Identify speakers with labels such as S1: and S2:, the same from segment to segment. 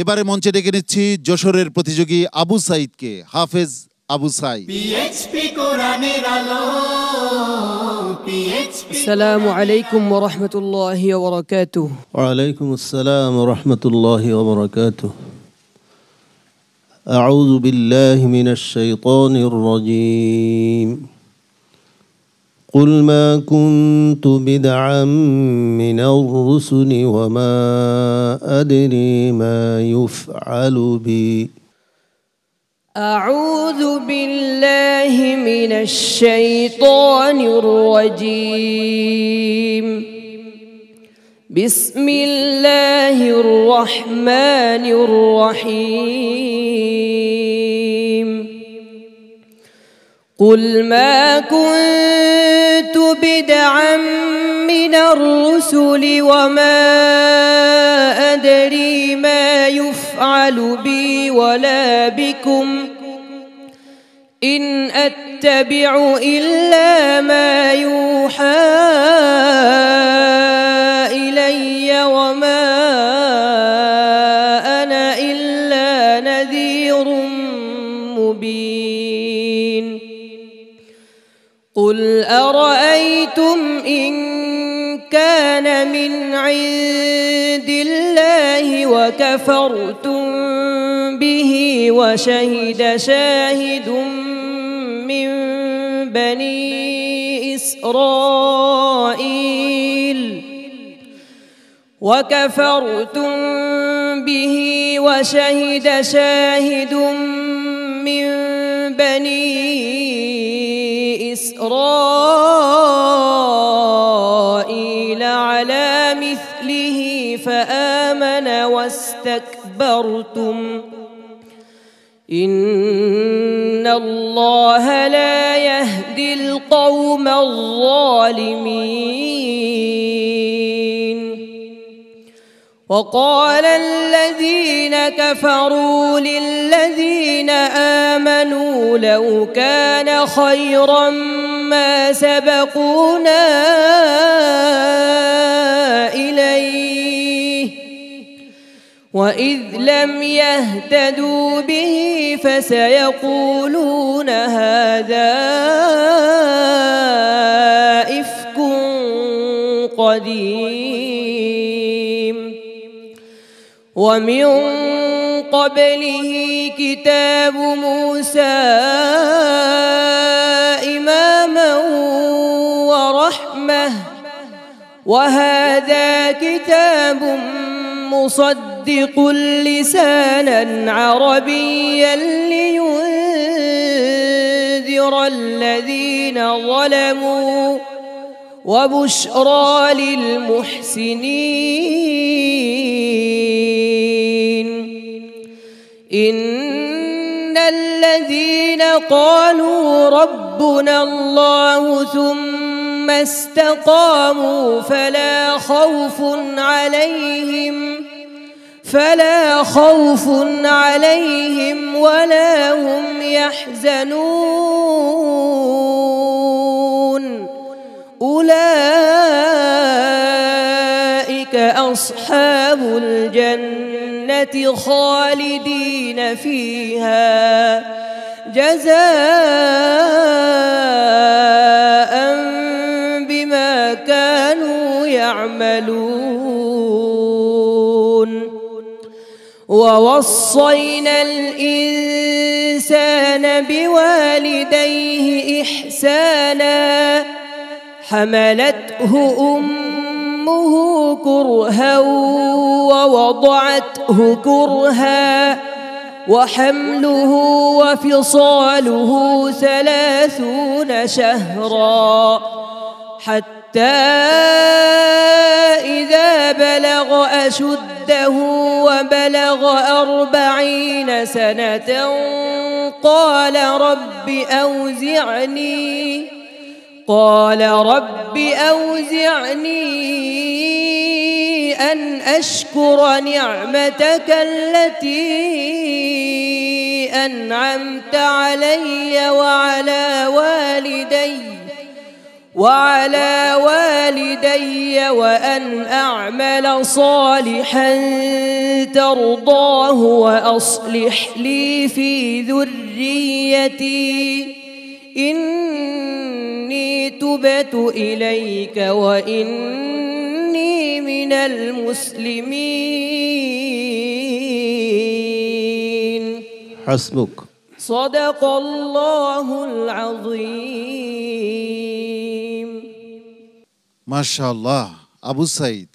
S1: এবারে মঞ্চে ডেকে নিচ্ছি যশোরের প্রতিযোগী আবু সাইদকে। হাফেজ আবু সাইদ।
S2: পিএইচপি কোরআনের আলো।
S3: আসসালামু আলাইকুম ওয়া রাহমাতুল্লাহি ওয়া বারাকাতুহু।
S4: ওয়া আলাইকুম আসসালাম ওয়া রাহমাতুল্লাহি ওয়া বারাকাতুহু। আউযু বিল্লাহি মিনাশ শাইতানির রাজীম। قل ما كنت بدعا من الرسل وما أدري ما يفعل بي.
S3: أعوذ بالله من الشيطان الرجيم. بسم الله الرحمن الرحيم. قل ما كنت بدعا من الرسل وما أدري ما يفعل بي ولا بكم إن أتبع إلا ما يوحى إلي وما أنا إلا نذير مبين. قل أرأيتم إن كان من عند الله وكفرتم به وشهد شاهد من بني إسرائيل وشهد شاهد من بني إسرائيل على مثله فآمن واستكبرتم إن الله لا يهدي القوم الظالمين. وقال الذين كفروا للذين آمنوا لو كان خيرا ما سبقونا إليه وإذ لم يهتدوا به فسيقولون هذا إفك قديم. ومن قبله كتاب موسى إماما ورحمة وهذا كتاب مصدق لسانا عربيا لينذر الذين ظلموا وبشرى للمحسنين. إن الذين قالوا ربنا الله ثم استقاموا فلا خوف عليهم ولا هم يحزنون. أولئك أصحاب الجنة خالدين فيها جزاء بما كانوا يعملون. ووصينا الإنسان بوالديه إحسانا حملته أمه كرها ووضعته كرها وحمله وفصاله 30 شهرا حتى إذا بلغ أشده وبلغ 40 سنة قال رب أوزعني أن أشكر نعمتك التي أنعمت علي وعلى والدي وعلى والدي وأن أعمل صالحا ترضاه وأصلح لي في ذريتي إني تبت إليك وإني من المسلمين.
S4: حسبك.
S3: صدق الله العظيم.
S1: মাশাআল্লাহ। আবু সাইদ,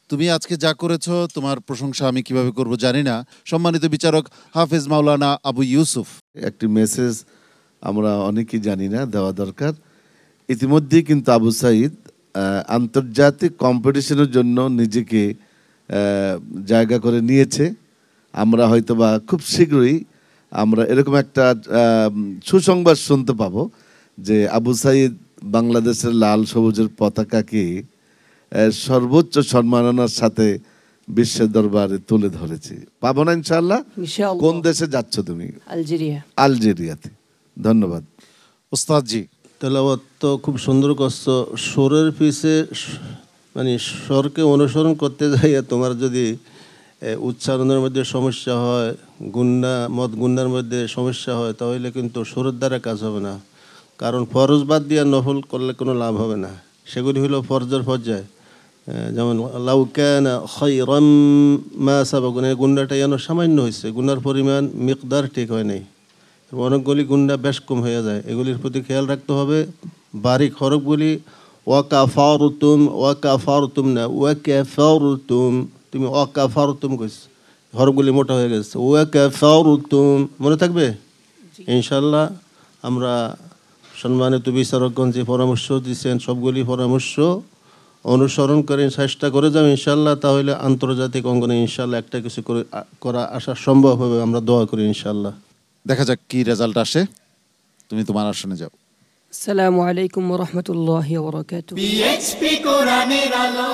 S1: তুমি আজকে যা করেছো তোমার প্রশংসা আমি কিভাবে করব জানি না। সম্মানিত বিচারক হাফেজ মাওলানা আবু ইউসুফ,
S5: একটি মেসেজ আমরা অনেকেই জানি না, দেওয়া দরকার। ইতিমধ্যেই কিন্তু আবু সাইদ আন্তর্জাতিক কম্পিটিশনের জন্য নিজেকে জায়গা করে নিয়েছে। আমরা হয়তোবা খুব শীঘ্রই আমরা এরকম একটা সুসংবাদ শুনতে পাবো যে আবু সাইদ বাংলাদেশের লাল সবুজের পতাকাকে সর্বোচ্চ সম্মাননার সাথে বিশ্বের দরবারে তুলে ধরেছে। পাবো না ইনশাআল্লাহ?
S3: ইনশাআল্লাহ।
S5: কোন দেশে যাচ্ছ তুমি?
S3: আলজেরিয়া।
S5: আলজেরিয়াতে। ধন্যবাদ
S1: ওস্তাদজি।
S4: তেলাওয়াত তো খুব সুন্দর করছো। স্বরের পিছে মানে স্বরকে অনুসরণ করতে যাইয়া তোমার যদি উচ্চারণের মধ্যে সমস্যা হয়, গুন্নার মধ্যে সমস্যা হয়, তাহলে কিন্তু সুরের দ্বারা কাজ হবে না। কারণ ফরজ বাদ দিয়ে নফল করলে কোনো লাভ হবে না। সেগুলি হলো ফরজের পর্যায়ে। যেমন লাউ কানা খায়রাম মা সাবাকুনা, গুন্নাটা যেন সামান্য হয়েছে, গুন্নার পরিমাণ মিকদার ঠিক হয় নাই। অনেকগুলি গুন্না বেশ কম হয়ে যায়, এগুলির প্রতি খেয়াল রাখতে হবে। বারিক হরফগুলি ওয়াকাফারতুম না ওয়াকাফারতুম, তুমি ওয়াকাফারতুম কইছ, হরফগুলি মোটা হয়ে গেছে। ওয়াকাফারতুম মনে থাকবে ইনশাল্লাহ। আমরা সম্মানিত বিচারকগণ যে পরামর্শ দিচ্ছেন সবগুলি পরামর্শ অনুসরণ করে চেষ্টা করে যাও ইনশাল্লাহ। তাহলে আন্তর্জাতিক অঙ্গনে ইনশাল্লাহ একটা কিছু করা আসা সম্ভব হবে। আমরা দোয়া করি ইনশাল্লাহ।
S1: দেখা যাক কি রেজাল্ট আসে। তুমি তোমার আসনে যাও।
S3: আসসালামু আলাইকুম ওয়া রাহমাতুল্লাহি ওয়া বারাকাতুহু।
S2: PHP কোরআনের আলো।